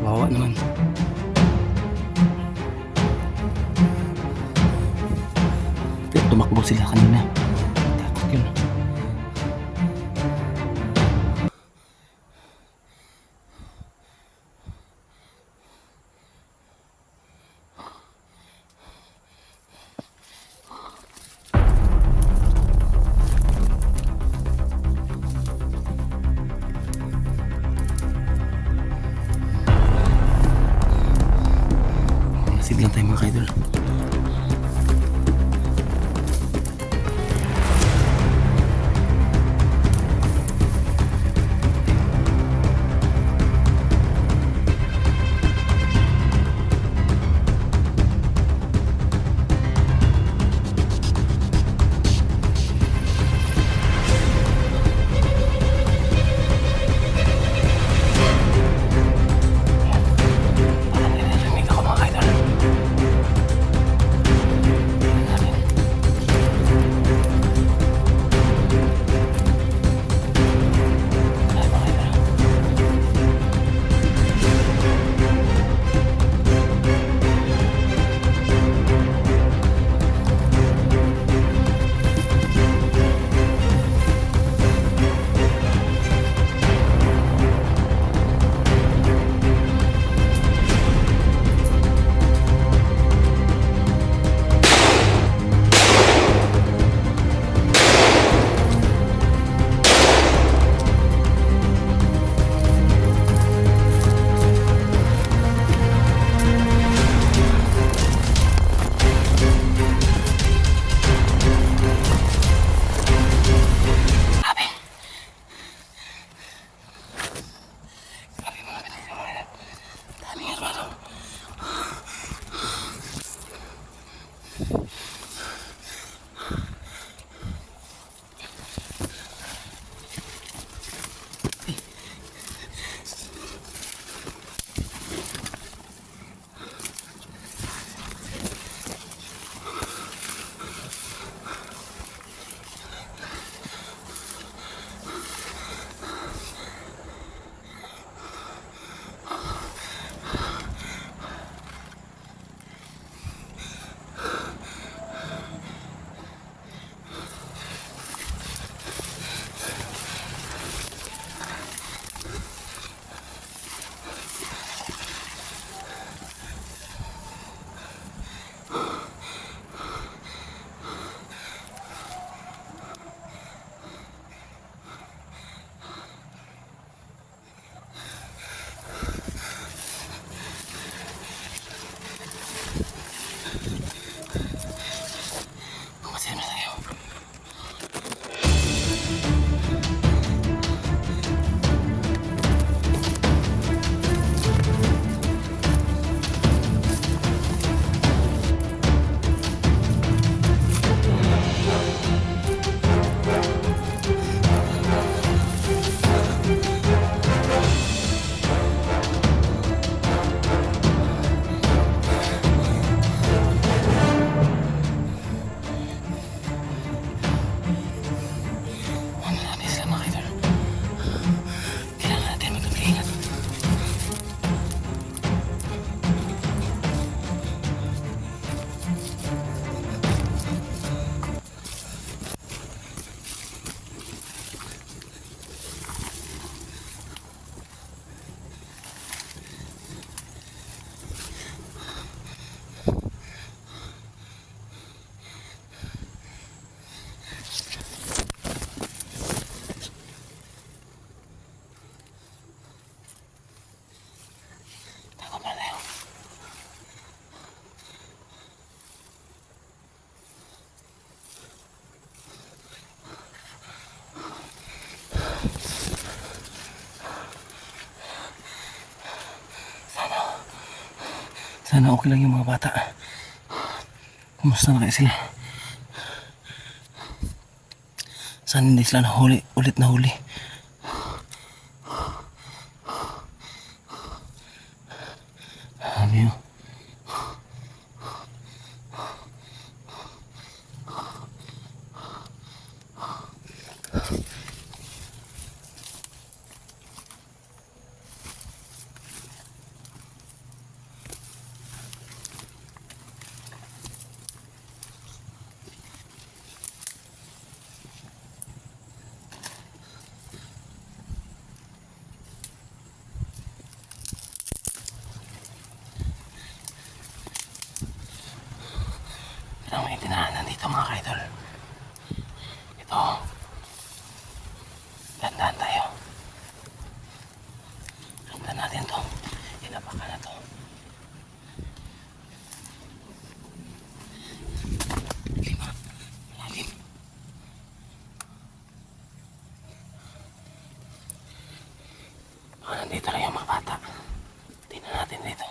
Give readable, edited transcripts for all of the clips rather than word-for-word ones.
Kawawa naman. Pero tumakbo sila kanina. Takot yun. Masid lang tayo mga kaidol. Sana okay lang yung mga bata. Kumusta na kaya sila? Sana hindi sila nahuli, ulit nahuli. Ano yun? Ito mga ka-idol. Ito. Dandan tayo. Sundan natin to. Inapakan na to. Lima. Malalim. Baka nandito na yung mga bata. Tingnan natin dito.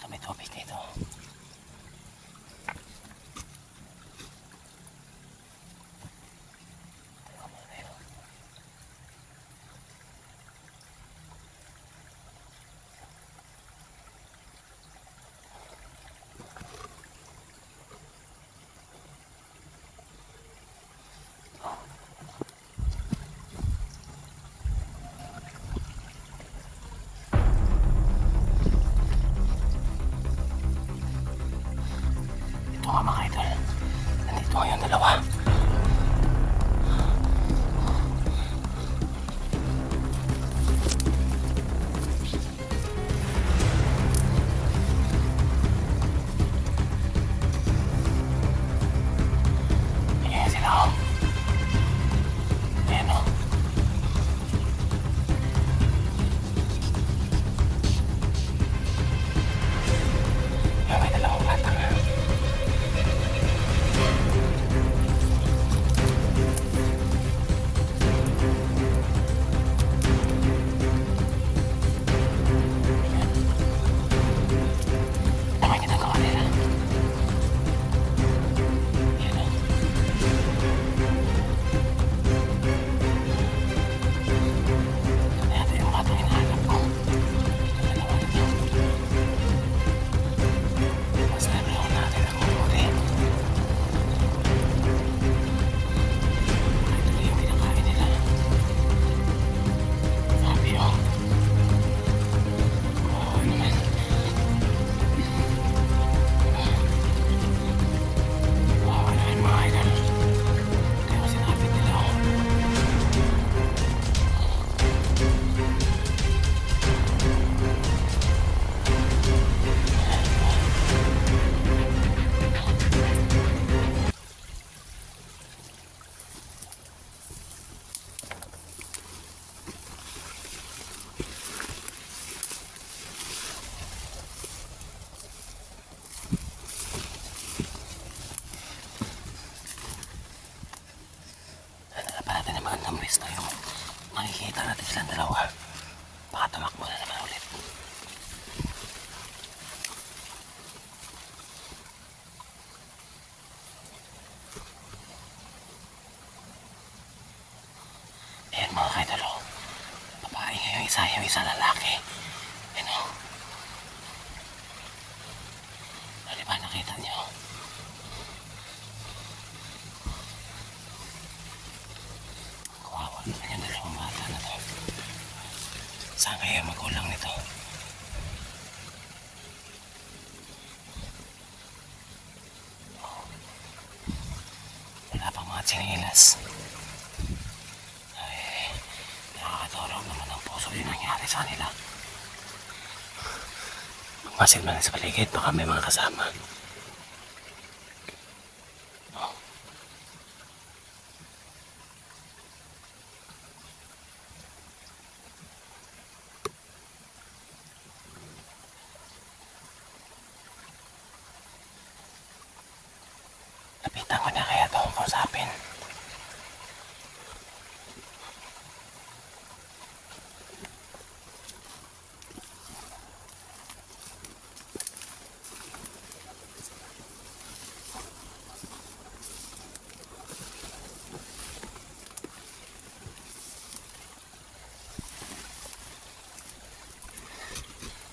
May tubig dito. Ito nga mga idol. Nandito nga yung dalawa. Ayan sila oh. Ayan oh. Ayan, may dalawang bata nga. Numbers tayo. Makikita natin silang dalawa. Baka tumakbo na naman ulit. Ayan mga kaidol. Babae yung isa lalaki. Ayan o. Ano ba nakita niyo? Ayan, dalawang bata na to. Saan kaya magulang nito? Wala pang mga tsinilas. Ay, nakakatorog naman ang puso yung nangyari sa kanila. Magmasid man sa paligid, baka may mga kasama. Lapitan ko na kaya ito kausapin.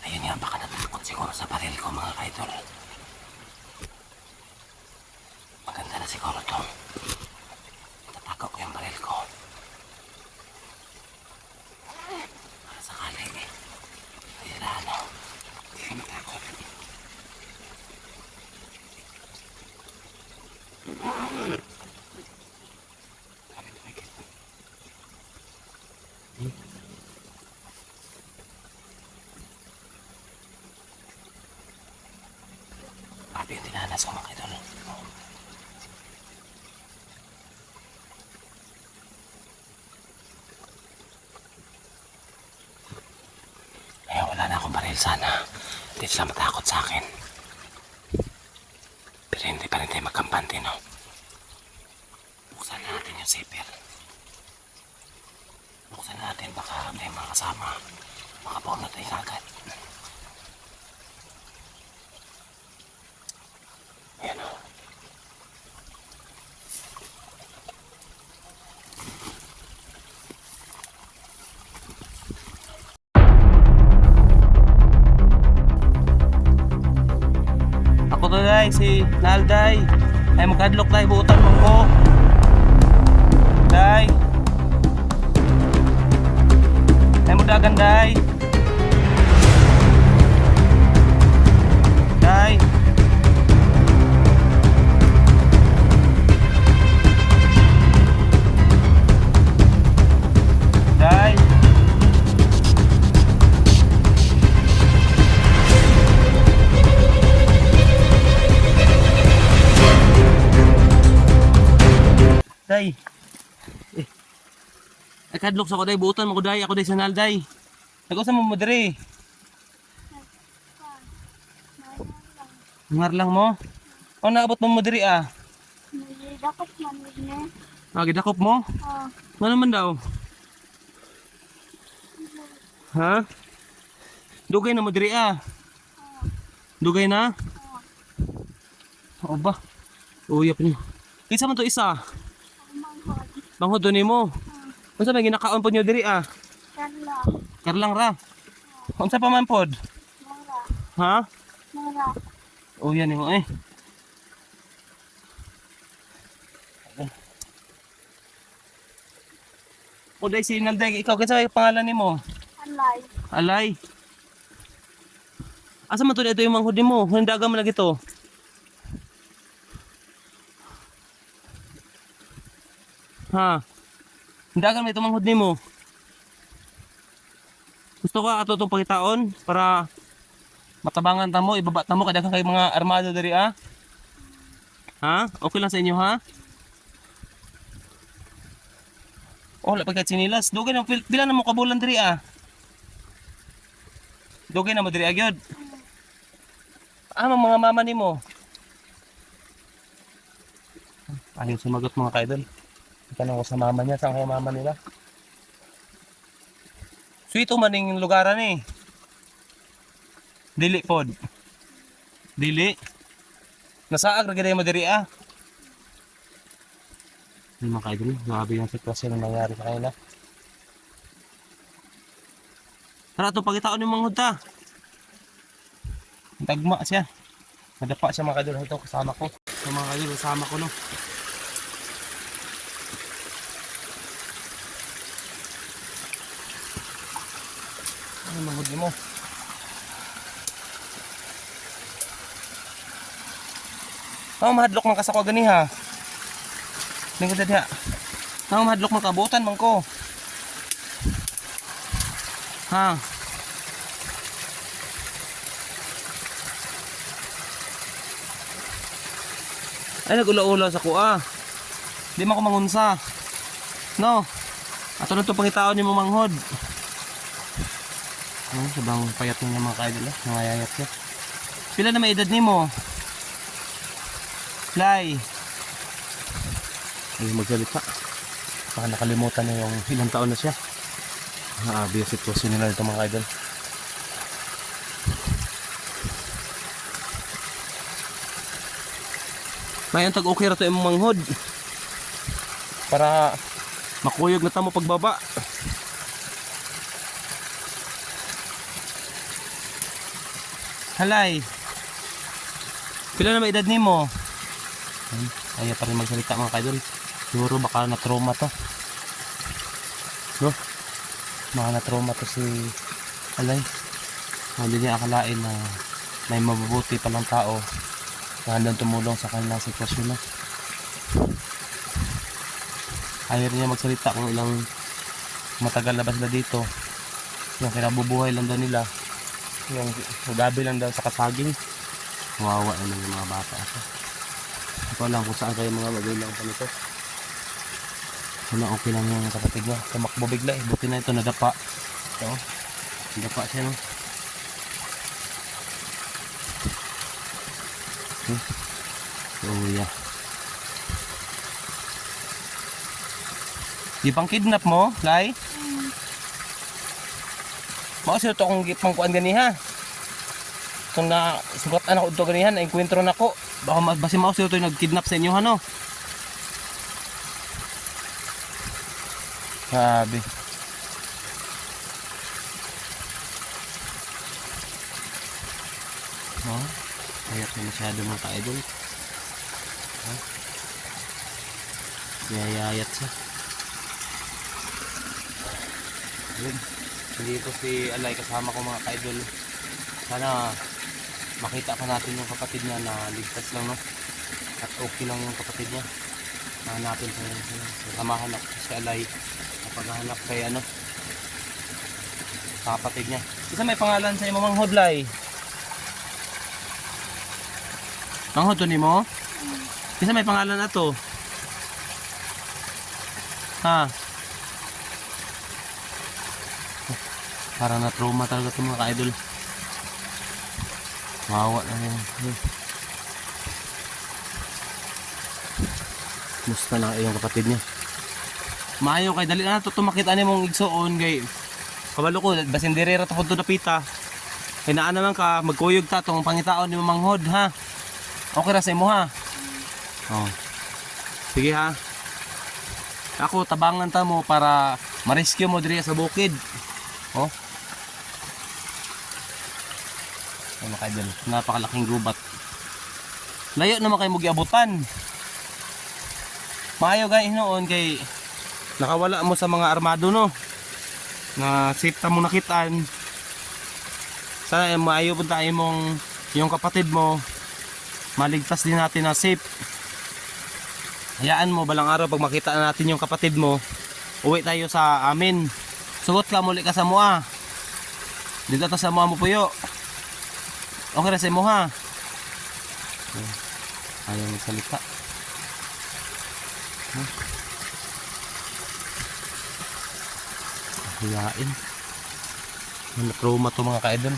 Ayun nga, baka natakot siguro sa baril ko mga kaidol. Maganda na siguro to. Tatakaw ko yung baril ko. Para sakali eh. Ayun na ano. Hindi ka matakot. Dahil sana, hindi sila matakot sa akin. Pero hindi pa rin tayo magkampante, no? Buksan natin yung zipper. Buksan natin, baka may mga kasama. Makabaw na tayo kagad. Ayan o. Ako to day, si Nalday. Ay magkadlok tayo, buutan mo ko. Day. Ay mudagan day. Day. Day. Day. Ay kadlok sa ko day, buutan mo ko day, ako day sa Nalday. Nag-usa mo diri. Ngar lang mo. O naabot mo diri ah. Dakot man niya. Ah, gidakop mo? Oh, Ano naman daw? Ha? Dugay na mo diri ah. Dugay na? Oo ba? Uyap niyo. Isa man to isa. manghod. Banghod to nimo. Unsa may ginakaon po niyo diri ah? Karla. Karlang ra. Unsa pa man pod? Mara. Ha? Mara. Oh yan mo eh. O day si Nalday, ikaw kinsa may pangalan nimo? Alay. Alay. Asa man to dito yung manghod nimo? Hindaga man lagi to. Ha? Hindaga man ito manghod nimo. Gusto ka ato itong pangitaon para matabangan ta mo, ibaba ta mo kada kay mga armado diri ah. Ha? Okay lang sa inyo ha? Oh, wala pa kahit sinilas. Dugay na pila na mo kabulan diri ah. Dugay na mo diri agyod. Ah, mga mama nimo. Ayaw sumagot mga kaidol. Tanong ko sa mama niya, saan kaya mama nila? Suito man ning lugaran eh. Dili pod. Dili. Nasaag ra gid mo diri ah. Hindi mga kaidol, grabe yung sitwasyon na nangyari sa kanila. Tara ito, pagkitaon yung manghod ta. Tagma siya. Nadapa siya mga kaidol. Ito kasama ko. Ito mga kaidol, kasama ko no. Ano yung manghod mo? Oh, mahadlok man kasako gani ha. Lingkod na diha. Oh, mahadlok man kabutan man ko. Ha. Ay nagula-ula sa kuha. Di man ko mangunsa. No. Ato na to pangitaon ni mo manghod. Ano sabang payat niya mga kaidol eh. Nangayayat siya. Pila na may edad nimo? Fly. Ay magsalita. Baka nakalimutan na yung ilang taon na siya. Naabi yung sitwasyon nila dito mga kaidol. Mayan tag okay ra to imong manghod. Para makuyog na tamo pagbaba. Halay. Pila na may edad nimo? Ayaw pa rin magsalita mga kaidol. Siguro baka na-trauma to. No? Baka na-trauma to si Alay. Hindi niya akalain na may mabubuti palang tao na handang tumulong sa kanilang sitwasyon. No? Ayaw rin niya magsalita kung ilang matagal na ba sila dito. Yung kinabubuhay lang daw nila. Yung gabi lang daw sa kasaging. Wawa naman yung mga bata. Ito lang kung saan kayo mga magulang pa nito. Wala okay lang yung kapatid niya. Tumakbo bigla eh. Buti na ito nadapa. Ito. Nadapa siya no. Kuya. Di pang kidnap mo, Lai? Mao sila to kung pangkuan ganiha. Kung na sugatan ako ito ganihan, enkwentro na ko. Baka basi mao sila to nagkidnap sa inyo no. Grabe. No? Ayat na masyado mga ka-idol. Yayayat siya. Yun. Hindi ko si Alay kasama ko mga ka-idol. Sana makita pa natin yung kapatid niya na ligtas lang no. At okay lang yung kapatid niya. Hanapin pa yun. Samahan ako si Alay. Paghahanap kay ano. Kapatid niya. Isa may pangalan sa imong Manghudlay. Manghod to ni mo? Isa may pangalan na to. Ha? Parang na-trauma talaga ito mga ka-idol. Mawa na yun. Musta na yung kapatid niya. Maayo kay dali na ito tumakit ani mong igsoon kay kabalo ko basin direra ta pudto napita. Kay naa naman ka magkuyog ta tong pangitaon ni Manghod ha. Okay ra sa imo ha. Oh. Sige ha. Ako tabangan ta mo para ma-rescue mo diri sa bukid. Oh. Ano kay dal? Napakalaking gubat. Layo naman kay mo giabutan. Maayo guys noon kay nakawala mo sa mga armado no. Na safe ta mo nakitaan. Sana maayo pud tayo mong yung kapatid mo maligtas din natin na safe. Hayaan mo balang araw pag makita natin yung kapatid mo, uwi tayo sa amin. Sugot ka muli ka sa mua. Dito ta sa mua mo puyo. Okay na sa imo ha. Ayaw magsalita. Hiyain. Trauma to mga ka-idol.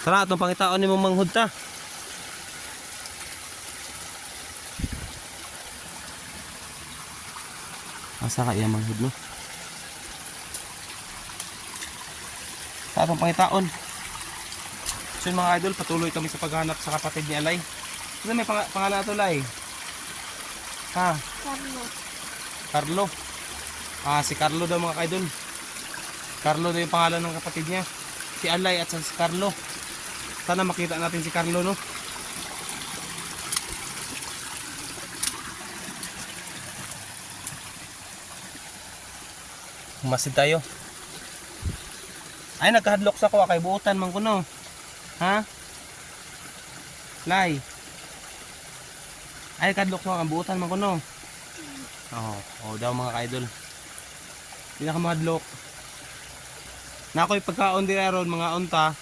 Tara, itong pangitaon ni mong Manghod ta. Asa ka iya Manghod no? Sa itong pangitaon. So yun mga idol, patuloy kami sa paghanap sa kapatid ni Alay. Ano may pangalan ito Lay? Ha? Carlo. Carlo. Ah, si Carlo daw mga idol. Carlo daw yung pangalan ng kapatid niya. Si Alay at si Carlo. Sana makita natin si Carlo no. Masid tayo. Ay nagkahadlok sa ko kay buutan man kuno. Ha? Lay. Ay kadlok sa ang buutan man kuno. Oh daw mga ka-idol. Hindi na ka mahadlok. Na ako'y pagkaon di aron mga unta.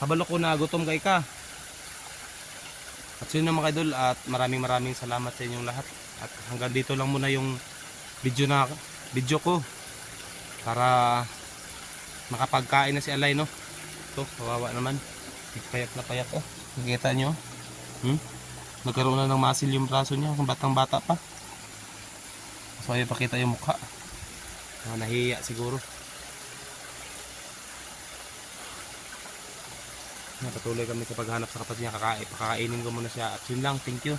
Kabalo ko na gutom kay ka. At yun na mga idol at maraming salamat sa inyong lahat. At hanggang dito lang muna yung video ko. Para makapagkain na si Alay no. Ito, kawawa naman. Payat na payat oh. Nakikita nyo? Nagkaroon na ng masil yung braso niya. Kung batang bata pa. So ayaw pakita yung mukha. Nahiya siguro. Patuloy kami sa paghanap sa kapatid niya. Pakakainin ko muna siya. At yun lang, thank you.